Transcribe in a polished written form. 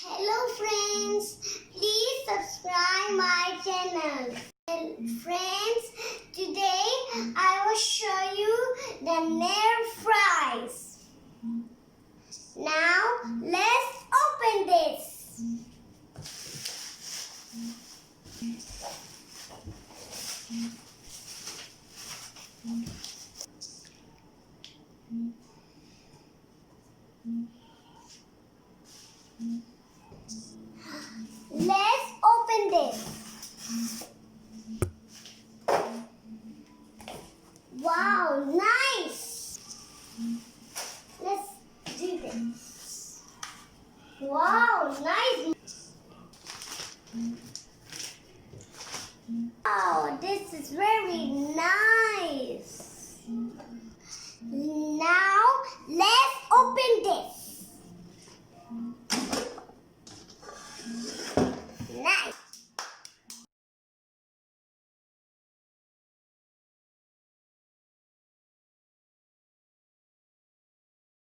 Hello friends, please subscribe my channel. Friends, today I will show you the nail fries. Now let's open this. Let's open this. Wow, nice!